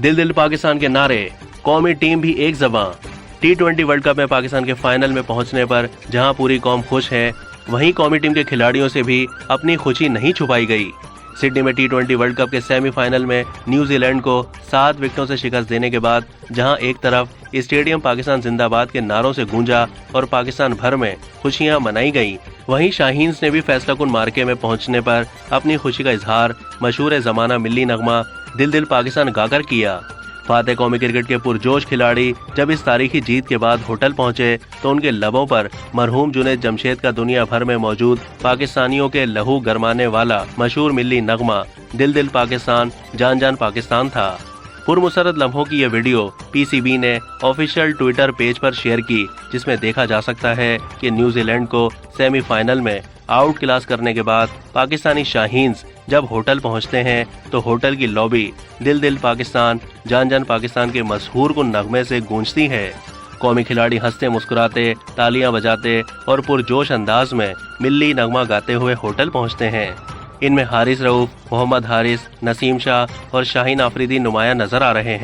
दिल दिल पाकिस्तान के नारे, कौमी टीम भी एक ज़बां। T20 वर्ल्ड कप में पाकिस्तान के फाइनल में पहुंचने पर जहां पूरी कौम खुश है, वहीं कौमी टीम के खिलाड़ियों से भी अपनी खुशी नहीं छुपाई गई। सिडनी में T20 वर्ल्ड कप के सेमीफाइनल में न्यूजीलैंड को 7 विकेटों से शिकस्त देने के बाद जहां एक तरफ स्टेडियम पाकिस्तान जिंदाबाद के नारों से गूंजा और पाकिस्तान भर में खुशियां मनाई गईं, वहीं शाहीन्स ने भी फैसलाकुन मार्के में पहुंचने पर अपनी खुशी का इजहार मशहूर ज़माना मिल्ली नगमा दिल दिल पाकिस्तान गाकर किया। फातेह कौमी क्रिकेट के पुरजोश खिलाड़ी जब इस तारीखी जीत के बाद होटल पहुंचे तो उनके लबों पर मरहूम जुनैद जमशेद का दुनिया भर में मौजूद पाकिस्तानियों के लहू गरमाने वाला मशहूर मिल्ली नगमा दिल दिल पाकिस्तान जान जान पाकिस्तान था। पुरमुसरत लम्हों की ये वीडियो पीसीबी ने ऑफिशियल ट्विटर पेज पर शेयर की, जिसमें देखा जा सकता है कि न्यूजीलैंड को सेमीफाइनल में आउट क्लास करने के बाद पाकिस्तानी शाहीन्स जब होटल पहुंचते हैं तो होटल की लॉबी दिल दिल पाकिस्तान जान जान पाकिस्तान के मशहूर कुन नगमे से गूंजती है। कौमी खिलाड़ी हंसते मुस्कुराते, तालियां बजाते और पुरजोश अंदाज में मिल्ली नगमा गाते हुए होटल पहुंचते हैं। इनमें हारिस रऊफ, मोहम्मद हारिस, नसीम शाह और शाहीन आफरीदी नुमाया नजर आ रहे हैं।